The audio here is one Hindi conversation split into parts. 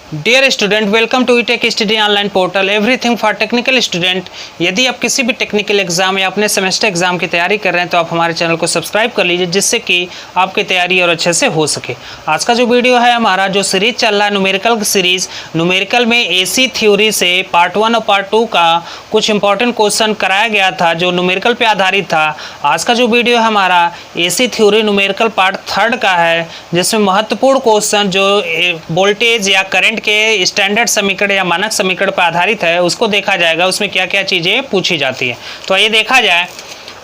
Dear student, welcome to tech study online portal everything for technical student. यदि आप किसी भी टेक्निकल एग्जाम या अपने सेमेस्टर एग्जाम की तैयारी कर रहे हैं तो आप हमारे चैनल को सब्सक्राइब कर लीजिए, जिससे कि आपकी तैयारी और अच्छे से हो सके। आज का जो वीडियो है, हमारा जो सीरीज चल रहा है न्यूमेरिकल सीरीज, न्यूमेरिकल में एसी थ्योरी से पार्ट 1 और पार्ट 2 का कुछ इंपॉर्टेंट क्वेश्चन कराया गया था जो न्यूमेरिकल पे आधारित था। आज का जो वीडियो है हमारा एसी थ्योरी न्यूमेरिकल पार्ट 3 का है, जिसमें महत्वपूर्ण क्वेश्चन जो वोल्टेज या करंट के स्टैंडर्ड समीकरण या मानक समीकरण पर आधारित है उसको देखा जाएगा। उसमें क्या क्या चीज़ें पूछी जाती है, तो आइए देखा जाए।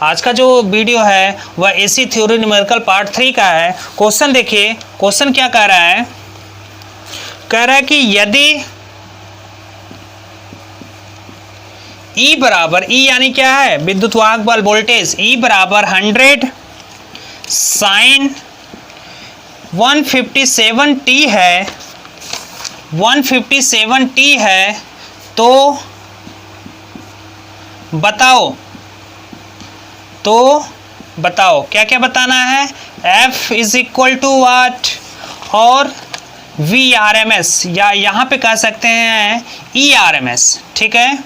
आज का जो वीडियो है वह एसी थ्योरी न्यूमेरिकल पार्ट 3 का है। क्वेश्चन देखिए, क्वेश्चन क्या कह रहा है? कह रहा है कि यदि E बराबर, E यानी क्या है? विद्युत वाहक बल वोल्टेज। E बराबर 100 साइन 157t है, 157t है, तो बताओ क्या क्या बताना है। F इज इक्वल टू वाट और VRMS, या यहाँ पे कह सकते हैं ERMS, ठीक है।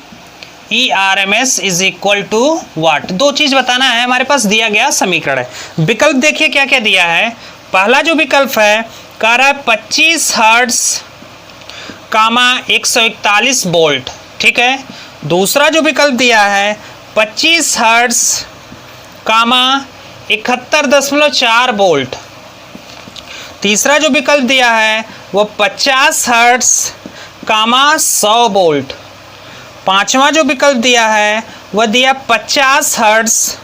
ERMS इज इक्वल टू वाट, दो चीज बताना है। हमारे पास दिया गया समीकरण है। विकल्प देखिए क्या क्या दिया है। पहला जो विकल्प है कह रहा है 25 हर्ट्ज कामा 141 वोल्ट, ठीक है। दूसरा जो विकल्प दिया है 25 हर्ट्ज कामा 71.4 वोल्ट। तीसरा जो विकल्प दिया है वो 50 हर्ट्ज कामा 100 वोल्ट। पांचवा जो विकल्प दिया है वह दिया 50 हर्ट्ज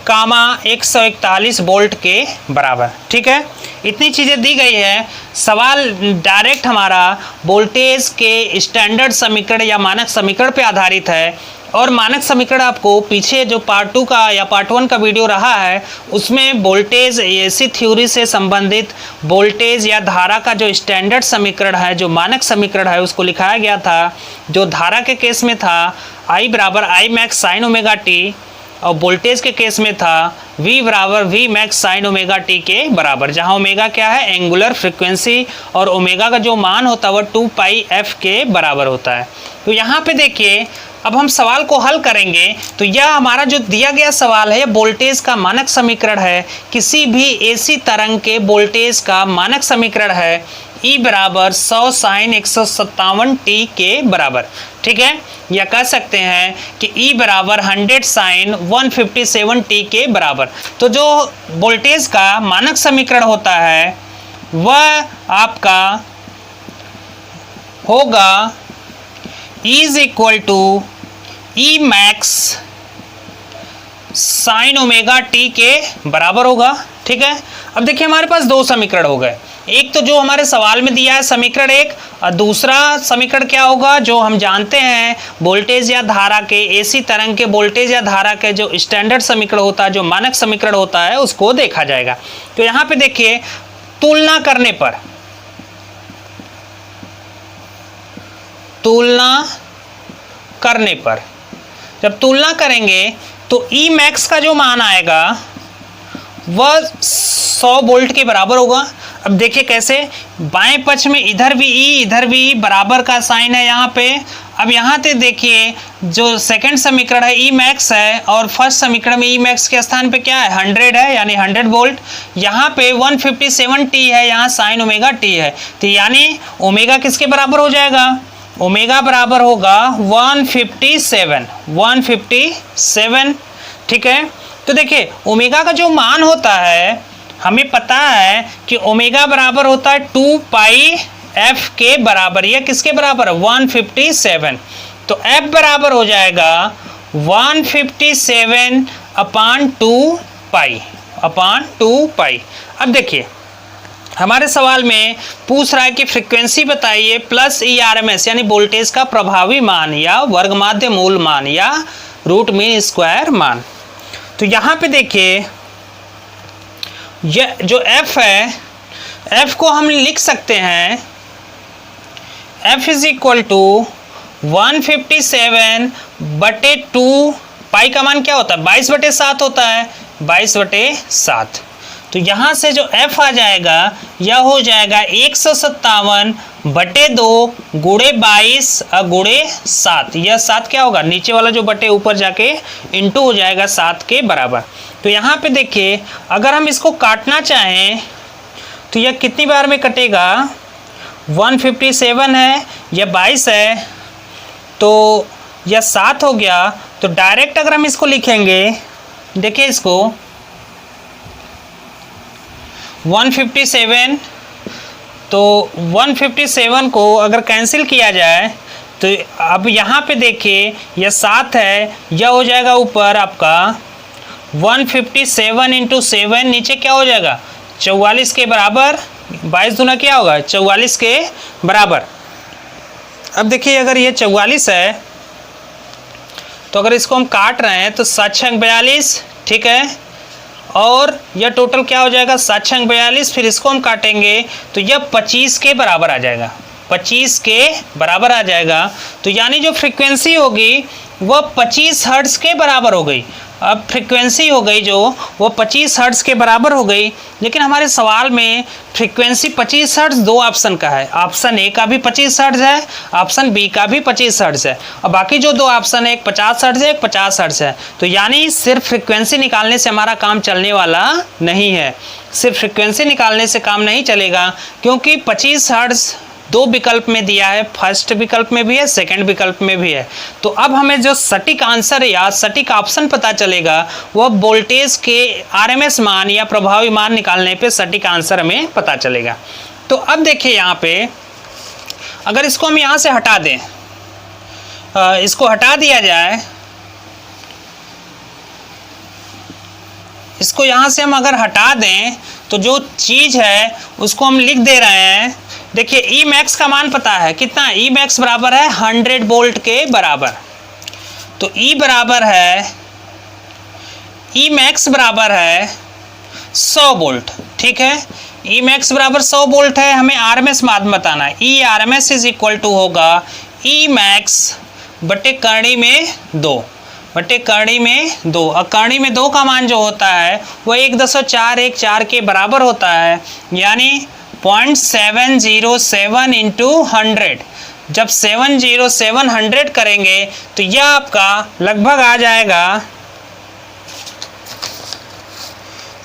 कामा 141 वोल्ट के बराबर, ठीक है। इतनी चीज़ें दी गई है। सवाल डायरेक्ट हमारा वोल्टेज के स्टैंडर्ड समीकरण या मानक समीकरण पे आधारित है। और मानक समीकरण आपको पीछे जो पार्ट 2 का या पार्ट 1 का वीडियो रहा है उसमें वोल्टेज एसी थ्योरी से संबंधित वोल्टेज या धारा का जो स्टैंडर्ड समीकरण है, जो मानक समीकरण है, उसको लिखाया गया था। जो धारा के केस में था I बराबर I max sine omega T, और वोल्टेज के केस में था V बराबर V max sine omega T के बराबर, जहाँ ओमेगा क्या है? एंगुलर फ्रिक्वेंसी, और ओमेगा का जो मान होता है वह 2 पाई f के बराबर होता है। तो यहाँ पे देखिए, अब हम सवाल को हल करेंगे तो यह हमारा जो दिया गया सवाल है वोल्टेज का मानक समीकरण है। किसी भी एसी तरंग के वोल्टेज का मानक समीकरण है E बराबर 100 साइन 157t के बराबर, ठीक है। या कह सकते हैं कि E बराबर 100 साइन 157t के बराबर। तो जो वोल्टेज का मानक समीकरण होता है वह आपका होगा E is equal to E max sine omega T के बराबर होगा, ठीक है। अब देखिए हमारे पास दो समीकरण हो गए। एक तो जो हमारे सवाल में दिया है समीकरण एक, और दूसरा समीकरण क्या होगा जो हम जानते हैं वोल्टेज या धारा के, एसी तरंग के वोल्टेज या धारा के जो स्टैंडर्ड समीकरण होता है, जो मानक समीकरण होता है, उसको देखा जाएगा। तो यहाँ पे देखिए तुलना करने पर जब तुलना करेंगे तो E मैक्स का जो मान आएगा वह 100 वोल्ट के बराबर होगा। अब देखिए कैसे, बाएं पक्ष में इधर भी E इधर भी E बराबर का साइन है यहाँ पे। अब यहाँ पे देखिए जो सेकंड समीकरण है E मैक्स है, और फर्स्ट समीकरण में E मैक्स के स्थान पे क्या है? 100 है, यानी 100 वोल्ट। यहाँ पे 157t है, यहाँ साइन ओमेगा t है, तो यानी ओमेगा किसके बराबर हो जाएगा? ओमेगा बराबर होगा 157, ठीक है। तो देखिए ओमेगा का जो मान होता है, हमें पता है कि ओमेगा बराबर होता है 2 पाई f के बराबर। यह किसके बराबर है? 157। तो f बराबर हो जाएगा 157 अपान 2 पाई। अब देखिए हमारे सवाल में पूछ रहा है कि फ्रीक्वेंसी बताइए प्लस ERMS यानी वोल्टेज का प्रभावी मान या वर्ग माध्य मूल मान या रूट मीन स्क्वायर मान। तो यहाँ पे देखिए यह जो F है, F को हम लिख सकते हैं F इज इक्वल टू 157/2 पाई का मान क्या होता है? 22/7 होता है, 22/7। तो यहाँ से जो F आ जाएगा यह हो जाएगा 157/2 गुणे 22 गुणे 7। यह 7 क्या होगा, नीचे वाला जो बटे ऊपर जाके इंटू हो जाएगा 7 के बराबर। तो यहाँ पे देखिए अगर हम इसको काटना चाहें तो यह कितनी बार में कटेगा, 157 है, यह 22 है, तो यह 7 हो गया। तो डायरेक्ट अगर हम इसको लिखेंगे, देखिए इसको 157, तो 157 को अगर कैंसिल किया जाए तो अब यहाँ पे देखिए यह 7 है, यह हो जाएगा ऊपर आपका 157 × 7, नीचे क्या हो जाएगा 44 के बराबर, 22 दूना क्या होगा 44 के बराबर। अब देखिए अगर ये 44 है तो अगर इसको हम काट रहे हैं तो 7×42, ठीक है, और यह टोटल क्या हो जाएगा 7×42, फिर इसको हम काटेंगे तो यह 25 के बराबर आ जाएगा, 25 के बराबर आ जाएगा। तो यानी जो फ्रीक्वेंसी होगी वह 25 हर्ट्ज़ के बराबर हो गई। अब फ्रीक्वेंसी हो गई जो वो 25 हर्ट्ज़ के बराबर हो गई। लेकिन हमारे सवाल में फ्रीक्वेंसी 25 हर्ट्ज़ दो ऑप्शन का है, ऑप्शन ए का भी 25 हर्ट्ज़ है, ऑप्शन बी का भी 25 हर्ट्ज़ है, और बाकी जो दो ऑप्शन है एक 50 हर्ट्ज़ है, एक 50 हर्ट्ज़ है। तो यानी सिर्फ फ्रीक्वेंसी निकालने से हमारा काम चलने वाला नहीं है, सिर्फ फ्रीक्वेंसी निकालने से काम नहीं चलेगा, क्योंकि 25 हर्ट्ज़ दो विकल्प में दिया है, फर्स्ट विकल्प में भी है, सेकंड विकल्प में भी है। तो अब हमें जो सटीक आंसर या सटीक ऑप्शन पता चलेगा वह वोल्टेज के आरएमएस मान या प्रभावी मान निकालने पे सटीक आंसर हमें पता चलेगा। तो अब देखिए यहाँ पे अगर इसको हम यहाँ से हटा दें, इसको हटा दिया जाए, इसको यहाँ से हम अगर हटा दें तो जो चीज़ है उसको हम लिख दे रहे हैं। देखिए ई मैक्स का मान पता है कितना, ई मैक्स बराबर है 100 वोल्ट के बराबर। तो ई बराबर है, ई मैक्स बराबर है 100 वोल्ट, ठीक है, ई मैक्स बराबर 100 वोल्ट है। हमें आरएमएस मान बताना है, ई आरएमएस इज इक्वल टू होगा ई मैक्स बटे करणी में 2, बटे करणी में 2। और करणी में 2 का मान जो होता है वो 1.414 के बराबर होता है, यानी 0.707 इंटू 100। जब 707 करेंगे तो यह आपका लगभग आ जाएगा,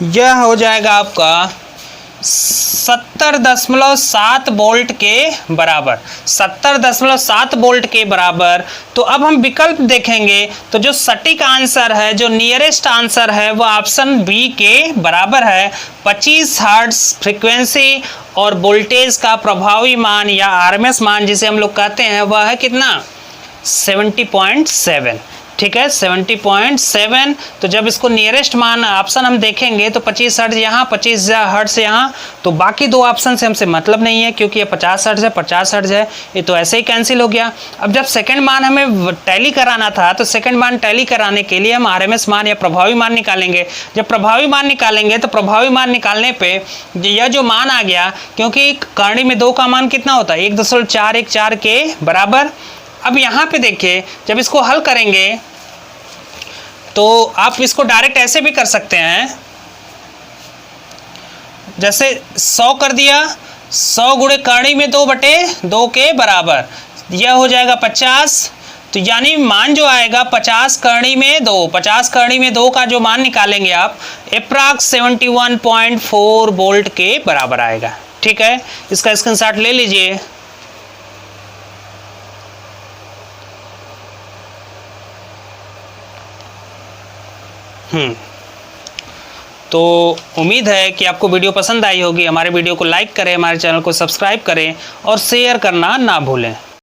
यह हो जाएगा आपका 70.7 वोल्ट के बराबर, 70.7 वोल्ट के बराबर। तो अब हम विकल्प देखेंगे तो जो सटीक आंसर है, जो नियरेस्ट आंसर है वो ऑप्शन बी के बराबर है। 25 हर्ट्ज फ्रीक्वेंसी और वोल्टेज का प्रभावी मान या आरएमएस मान जिसे हम लोग कहते हैं वह है कितना 70.7, ठीक है, 70.7। तो जब इसको नियरेस्ट मान ऑप्शन हम देखेंगे तो 25 हर्ट्ज यहाँ, 25 हर्ट्ज यहाँ, तो बाकी दो ऑप्शन से हमसे मतलब नहीं है क्योंकि ये 50 हर्ट्ज है, 50 हर्ट्ज है, ये तो ऐसे ही कैंसिल हो गया। अब जब सेकंड मान हमें टैली कराना था तो सेकंड मान टैली कराने के लिए हम आरएमएस मान या प्रभावी मान निकालेंगे। जब प्रभावी मान निकालेंगे तो प्रभावी मान निकालने पर यह जो मान आ गया, क्योंकि करणी में 2 का मान कितना होता है 1.414 के बराबर। अब यहाँ पे देखिए जब इसको हल करेंगे तो आप इसको डायरेक्ट ऐसे भी कर सकते हैं, जैसे 100 कर दिया, 100 गुणे करणी में 2/2 के बराबर, यह हो जाएगा 50। तो यानी मान जो आएगा 50 करणी में 2, 50 करणी में 2 का जो मान निकालेंगे आप एप्रॉक्स 71.4 वोल्ट के बराबर आएगा, ठीक है। इसका स्क्रीनशॉट ले लीजिए। तो उम्मीद है कि आपको वीडियो पसंद आई होगी। हमारे वीडियो को लाइक करें, हमारे चैनल को सब्सक्राइब करें और शेयर करना ना भूलें।